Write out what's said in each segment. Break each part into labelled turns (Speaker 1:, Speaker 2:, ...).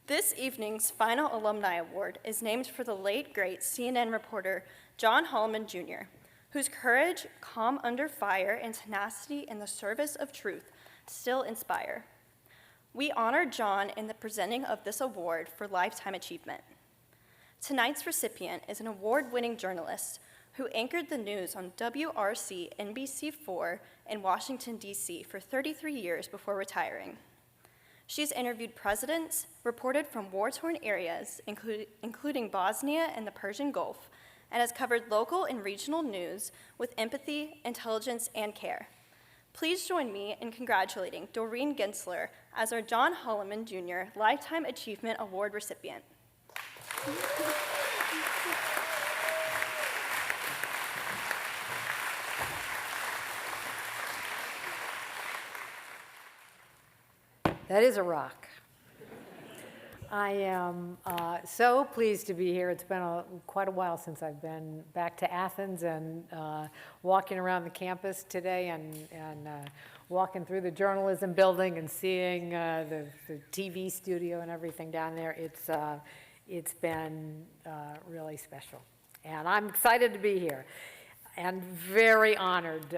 Speaker 1: This evening's final alumni award is named for the late, great CNN reporter John Holliman Jr., whose courage, calm under fire, and tenacity in the service of truth still inspire. We honor John in the presenting of this award for lifetime achievement. Tonight's recipient is an award-winning journalist who anchored the news on WRC NBC4 in Washington, D.C. for 33 years before retiring. She's interviewed presidents, reported from war-torn areas, including Bosnia and the Persian Gulf, and has covered local and regional news with empathy, intelligence, and care. Please join me in congratulating Doreen Gentzler as our John Holliman Jr. Lifetime Achievement Award recipient.
Speaker 2: That is a rock. I am so pleased to be here. It's been quite a while since I've been back to Athens and walking around the campus today and walking through the journalism building and seeing the TV studio and everything down there. It's been really special. And I'm excited to be here and very honored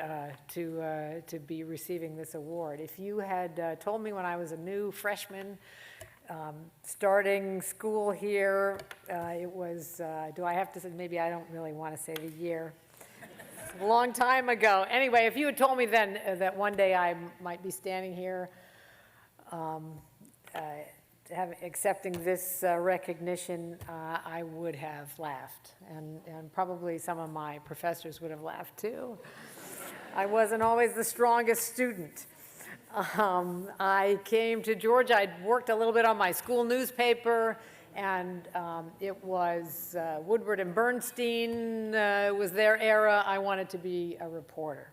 Speaker 2: to be receiving this award. If you had told me when I was a new freshman starting school here, it was, do I have to say, maybe I don't really want to say the year. It's a long time ago. Anyway, if you had told me then that one day I might be standing here accepting this recognition, I would have laughed. And probably some of my professors would have laughed too. I wasn't always the strongest student. I came to Georgia. I'd worked a little bit on my school newspaper, and it was Woodward and Bernstein was their era. I wanted to be a reporter.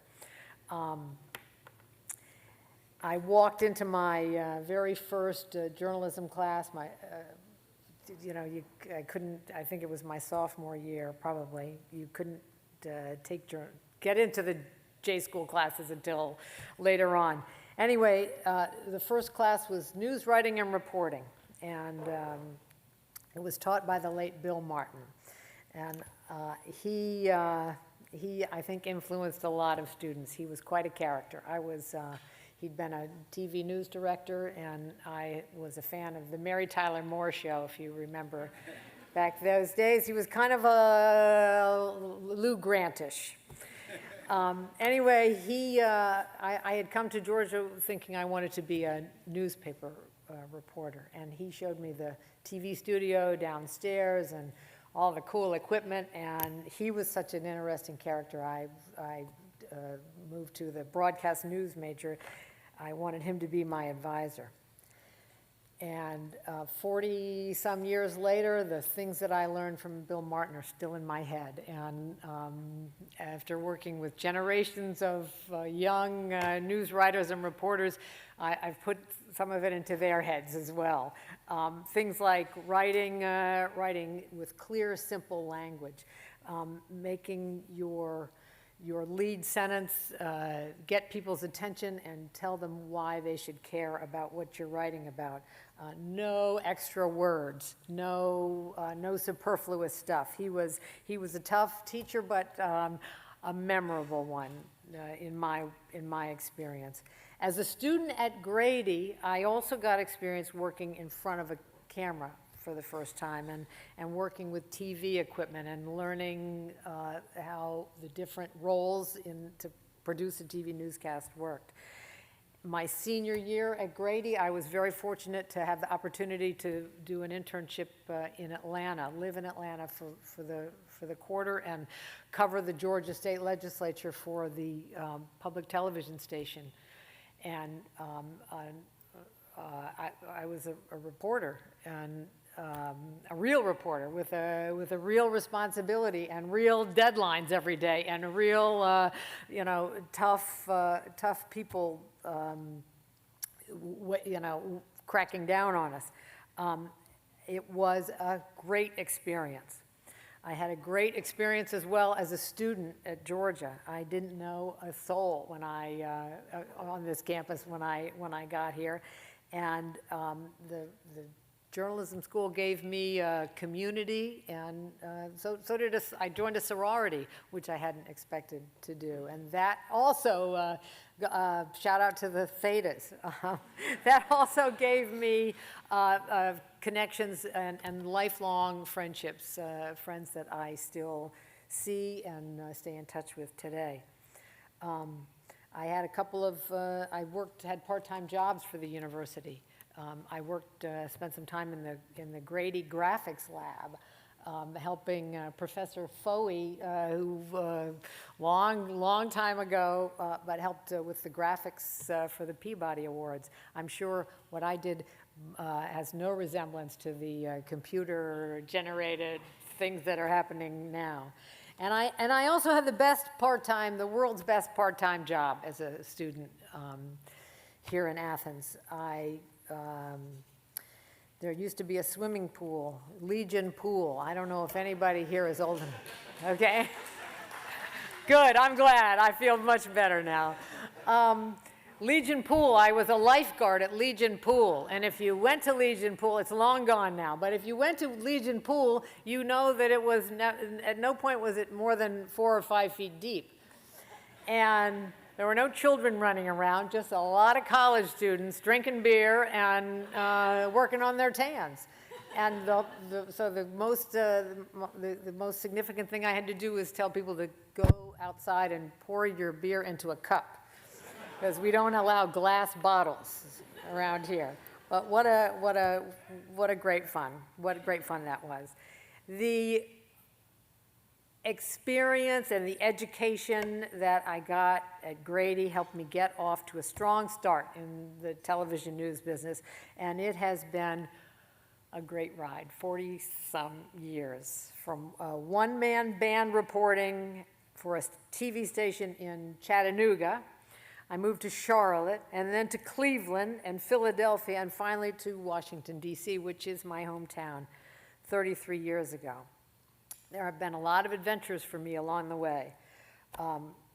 Speaker 2: I walked into my very first journalism class. I couldn't. I think it was my sophomore year, probably. You couldn't get into the J school classes until later on. Anyway, the first class was news writing and reporting, and it was taught by the late Bill Martin. And he, I think, influenced a lot of students. He was quite a character. He'd been a TV news director, and I was a fan of the Mary Tyler Moore Show, if you remember. Back those days, he was kind of a Lou Grantish. Anyway, I had come to Georgia thinking I wanted to be a newspaper reporter, and he showed me the TV studio downstairs and all the cool equipment, and he was such an interesting character. I moved to the broadcast news major. I wanted him to be my advisor. And 40-some years later, the things that I learned from Bill Martin are still in my head. And after working with generations of young news writers and reporters, I've put some of it into their heads as well. Things like writing with clear, simple language, making your lead sentence get people's attention and tell them why they should care about what you're writing about. No extra words, no superfluous stuff. He was a tough teacher, but a memorable one in my experience. As a student at Grady, I also got experience working in front of a camera for the first time and working with TV equipment and learning how the different roles to produce a TV newscast worked. My senior year at Grady, I was very fortunate to have the opportunity to do an internship in Atlanta, live in Atlanta for the quarter and cover the Georgia State Legislature for the public television station. And I was a reporter, and a real reporter with a real responsibility and real deadlines every day and a real tough people cracking down on us. It was a great experience. I had a great experience as well as a student at Georgia. I didn't know a soul when on this campus when I got here, and the journalism school gave me community, and so did I joined a sorority, which I hadn't expected to do. And that also, shout out to the Thetas, that also gave me connections and lifelong friendships, friends that I still see and stay in touch with today. I had a couple of, had part-time jobs for the university. I spent some time in the Grady graphics lab, helping Professor Foey, who long time ago, but helped with the graphics for the Peabody Awards. I'm sure what I did has no resemblance to the computer-generated things that are happening now. And I also had the world's best part-time job as a student here in Athens. There used to be a swimming pool, Legion Pool. I don't know if anybody here is old enough. Okay? Good, I'm glad. I feel much better now. Legion Pool, I was a lifeguard at Legion Pool. And if you went to Legion Pool, it's long gone now, but if you went to Legion Pool, you know that it was, at no point was it more than 4 or 5 feet deep. And there were no children running around, just a lot of college students drinking beer and working on their tans. And so the most significant thing I had to do was tell people to go outside and pour your beer into a cup, because we don't allow glass bottles around here. But what a great fun! What great fun that was. The experience and the education that I got at Grady helped me get off to a strong start in the television news business, and it has been a great ride, 40-some years, from a one-man band reporting for a TV station in Chattanooga. I moved to Charlotte, and then to Cleveland and Philadelphia, and finally to Washington, D.C., which is my hometown, 33 years ago. There have been a lot of adventures for me along the way.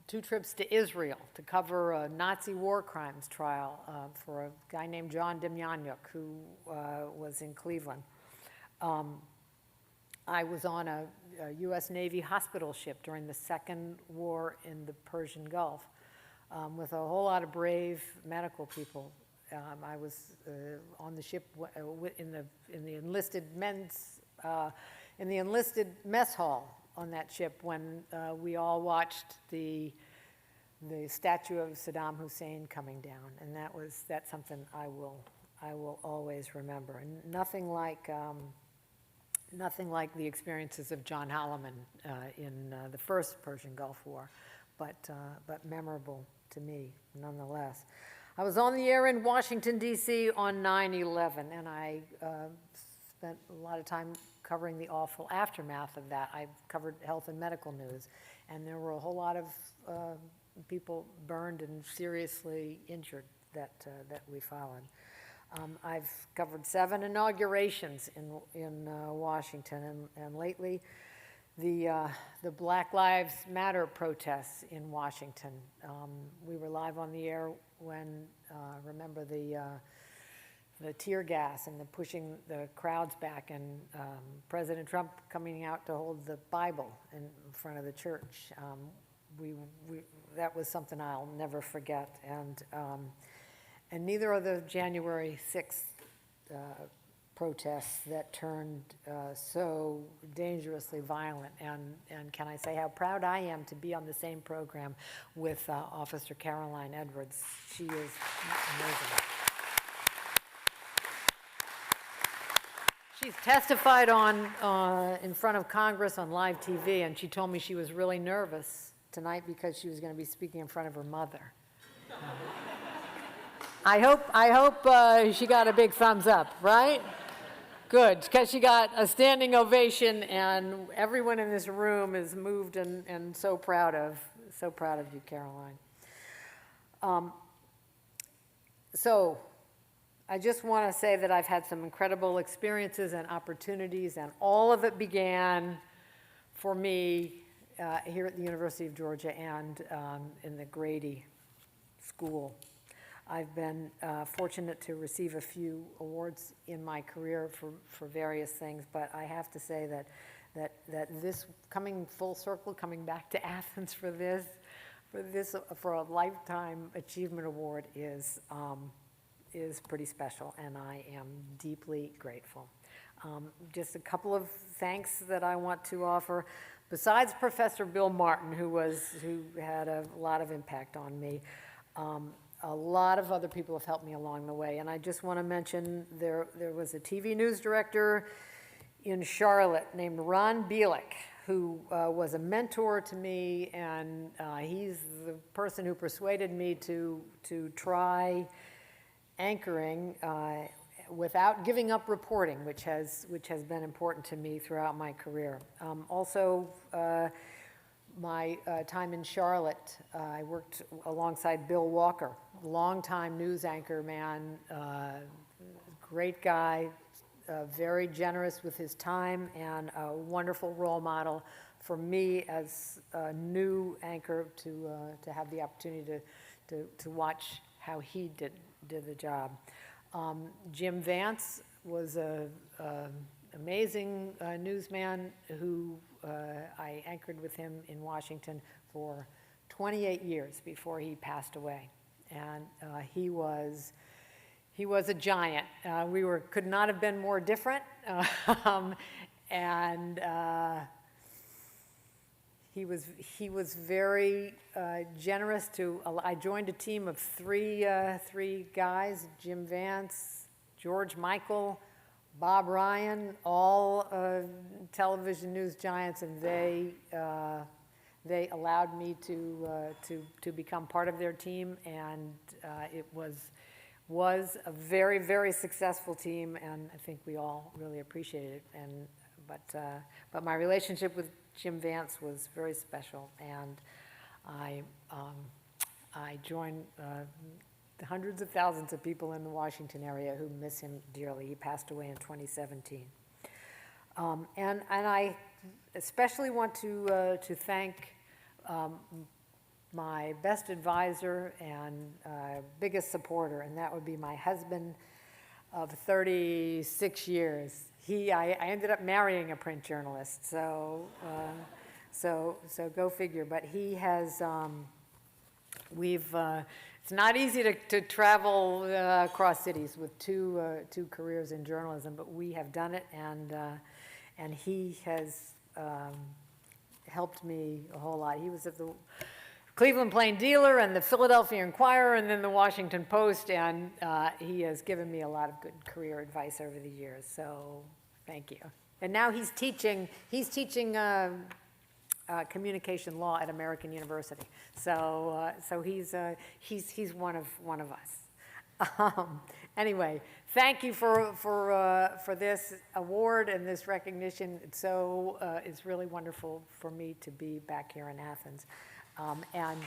Speaker 2: 2 trips to Israel to cover a Nazi war crimes trial for a guy named John Demjanjuk, who was in Cleveland. I was on a U.S. Navy hospital ship during the Second War in the Persian Gulf with a whole lot of brave medical people. I was on the ship in the enlisted in the enlisted mess hall on that ship when we all watched the statue of Saddam Hussein coming down, and that's something I will always remember. And nothing like the experiences of John Holliman in the first Persian Gulf War, but memorable to me nonetheless. I was on the air in Washington, D.C. on 9/11, and I spent a lot of time covering the awful aftermath of that. I've covered health and medical news, and there were a whole lot of people burned and seriously injured that we followed. I've covered 7 inaugurations in Washington, and lately the Black Lives Matter protests in Washington. We were live on the air when, remember the tear gas and the pushing the crowds back, and President Trump coming out to hold the Bible in front of the church. That was something I'll never forget, and neither are the January 6th protests that turned so dangerously violent. And can I say how proud I am to be on the same program with Officer Caroline Edwards. She is amazing. She's testified in front of Congress on live TV, and she told me she was really nervous tonight because she was going to be speaking in front of her mother. I hope she got a big thumbs up, right? Good, because she got a standing ovation, and everyone in this room is moved and so proud of you, Caroline. So I just want to say that I've had some incredible experiences and opportunities, and all of it began for me here at the University of Georgia and in the Grady School. I've been fortunate to receive a few awards in my career for various things, but I have to say that this coming full circle, coming back to Athens for a Lifetime Achievement Award is pretty special, and I am deeply grateful. Just a couple of thanks that I want to offer. Besides Professor Bill Martin, who had a lot of impact on me, a lot of other people have helped me along the way. And I just want to mention there was a TV news director in Charlotte named Ron Bielik, who was a mentor to me, and he's the person who persuaded me to try anchoring without giving up reporting, which has been important to me throughout my career. Also, my time in Charlotte, I worked alongside Bill Walker, longtime news anchor man, great guy, very generous with his time, and a wonderful role model for me as a new anchor to have the opportunity to watch how he did the job. Jim Vance was an amazing newsman who I anchored with him in Washington for 28 years before he passed away. And he was a giant. We could not have been more different. And he was very generous I joined a team of three guys: Jim Vance, George Michael, Bob Ryan, all television news giants, and they allowed me to become part of their team, and it was a very, very successful team, and I think we all really appreciated it. But my relationship with Jim Vance was very special, and I joined the hundreds of thousands of people in the Washington area who miss him dearly. He passed away in 2017. And I especially want to thank my best advisor and biggest supporter, and that would be my husband of 36 years. I ended up marrying a print journalist, so go figure. But he has, it's not easy to travel across cities with two careers in journalism, but we have done it, and he has helped me a whole lot. He was at the Cleveland Plain Dealer and the Philadelphia Inquirer and then the Washington Post, and he has given me a lot of good career advice over the years, so thank you. And now he's teaching communication law at American University, so he's one of us. Anyway, thank you for this award and this recognition. It's really wonderful for me to be back here in Athens. And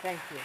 Speaker 2: thank you.